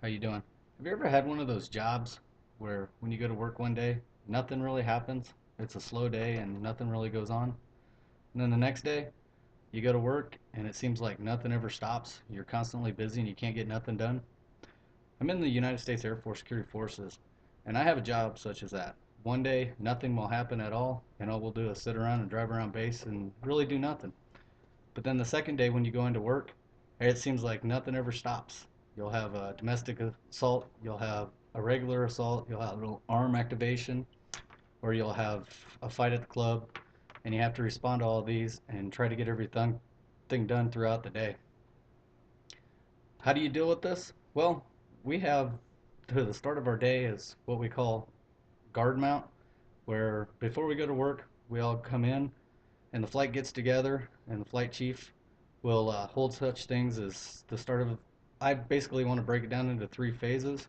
How you doing? Have you ever had one of those jobs where when you go to work one day, nothing really happens? It's a slow day and nothing really goes on. And then the next day, you go to work and it seems like nothing ever stops. You're constantly busy and you can't get nothing done. I'm in the United States Air Force Security Forces, and I have a job such as that. One day, nothing will happen at all, and all we'll do is sit around and drive around base and really do nothing. But then the second day when you go into work, it seems like nothing ever stops. You'll have a domestic assault, you'll have a regular assault, you'll have an arm activation, or you'll have a fight at the club, and you have to respond to all these and try to get everything done throughout the day. How do you deal with this? Well, we have to the start of our day is what we call guard mount, where before we go to work, we all come in and the flight gets together, and the flight chief will hold such things as the start of. I basically want to break it down into three phases,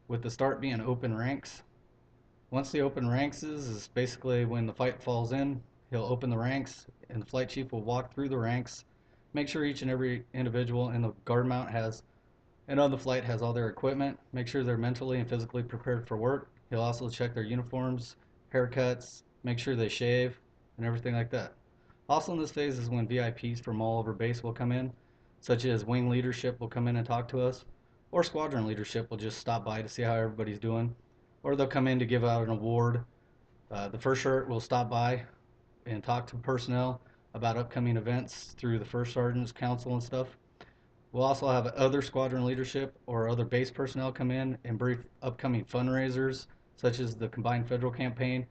with the start being open ranks. Once the open ranks is basically when the fight falls in, he'll open the ranks, and the flight chief will walk through the ranks, make sure each and every individual in the guard mount has and on the flight has all their equipment, make sure they're mentally and physically prepared for work. He'll also check their uniforms, haircuts, make sure they shave, and everything like that. Also in this phase is when VIPs from all over base will come in, such as wing leadership will come in and talk to us, or squadron leadership will just stop by to see how everybody's doing, or they'll come in to give out an award. The first shirt will stop by and talk to personnel about upcoming events through the first sergeant's council and stuff. We'll also have other squadron leadership or other base personnel come in and brief upcoming fundraisers, such as the Combined Federal Campaign,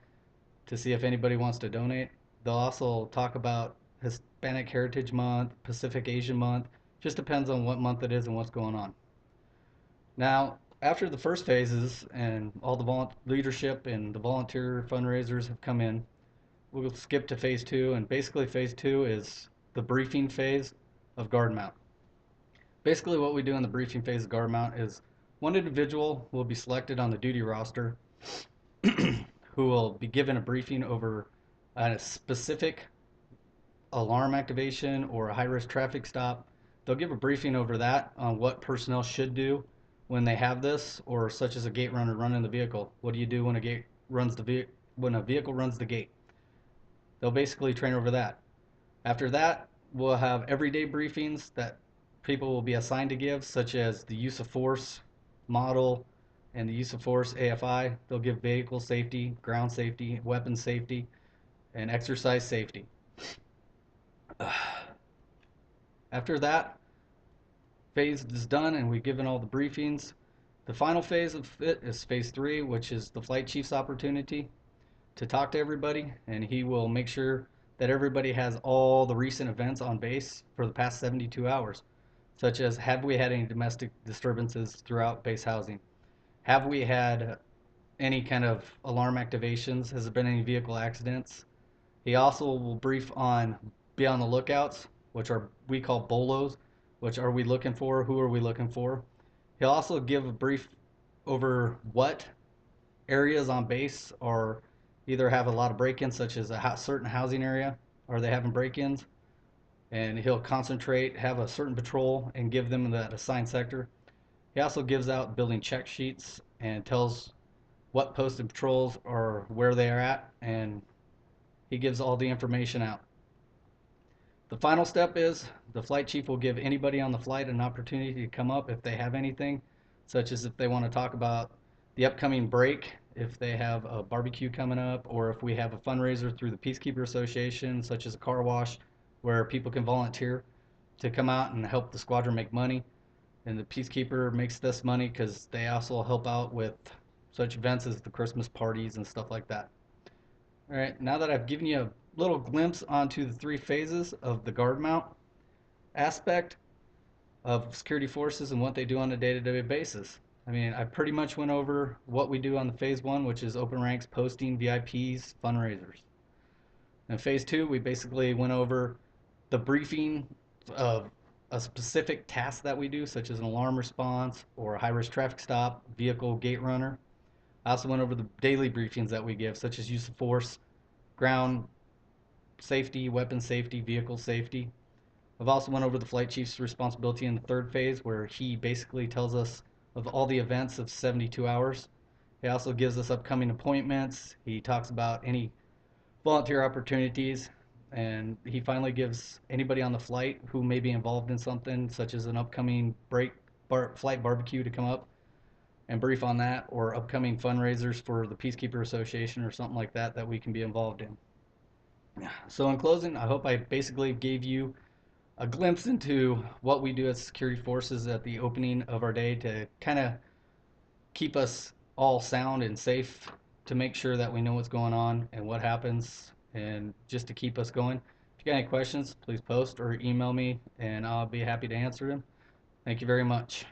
to see if anybody wants to donate. They'll also talk about Hispanic Heritage Month, Pacific Asian Month. Just depends on what month it is and what's going on. Now, after the first phases and all the leadership and the volunteer fundraisers have come in, we'll skip to phase two. And basically, phase two is the briefing phase of guard mount. Basically, what we do in the briefing phase of guard mount is one individual will be selected on the duty roster who will be given a briefing over a specific alarm activation or a high risk traffic stop. They'll give a briefing over that on what personnel should do when they have this, or such as a gate runner running the vehicle. What do you do when a vehicle runs the gate? They'll basically train over that. After that, we'll have everyday briefings that people will be assigned to give, such as the use of force model and the use of force AFI. They'll give vehicle safety, ground safety, weapon safety, and exercise safety. After that phase is done and we've given all the briefings, the final phase of it is phase three, which is the flight chief's opportunity to talk to everybody, and he will make sure that everybody has all the recent events on base for the past 72 hours, such as have we had any domestic disturbances throughout base housing? Have we had any kind of alarm activations? Has there been any vehicle accidents? He also will brief on be on the lookouts, which are we call BOLOs, which are we looking for? Who are we looking for? He'll also give a brief over what areas on base are either have a lot of break-ins, such as a certain housing area, or they having break-ins, and he'll concentrate, have a certain patrol, and give them that assigned sector. He also gives out building check sheets and tells what posted patrols are where they are at, and he gives all the information out. The final step is the flight chief will give anybody on the flight an opportunity to come up if they have anything, such as if they want to talk about the upcoming break, if they have a barbecue coming up, or if we have a fundraiser through the Peacekeeper Association, such as a car wash, where people can volunteer to come out and help the squadron make money. And the Peacekeeper makes this money because they also help out with such events as the Christmas parties and stuff like that. All right, now that I've given you a little glimpse onto the three phases of the guard mount aspect of security forces and what they do on a day-to-day basis. I mean, I pretty much went over what we do on the phase one, which is open ranks, posting, VIPs, fundraisers. In phase two, we basically went over the briefing of a specific task that we do, such as an alarm response or a high-risk traffic stop, vehicle gate runner. I also went over the daily briefings that we give, such as use of force, ground safety, weapon safety, vehicle safety. I've also went over the flight chief's responsibility in the third phase, where he basically tells us of all the events of 72 hours. He also gives us upcoming appointments. He talks about any volunteer opportunities, and he finally gives anybody on the flight who may be involved in something, such as an upcoming flight barbecue, to come up and brief on that, or upcoming fundraisers for the Peacekeeper Association or something like that that we can be involved in. So, in closing, I hope I basically gave you a glimpse into what we do as security forces at the opening of our day to kind of keep us all sound and safe, to make sure that we know what's going on and what happens, and just to keep us going. If you got any questions, please post or email me, and I'll be happy to answer them. Thank you very much.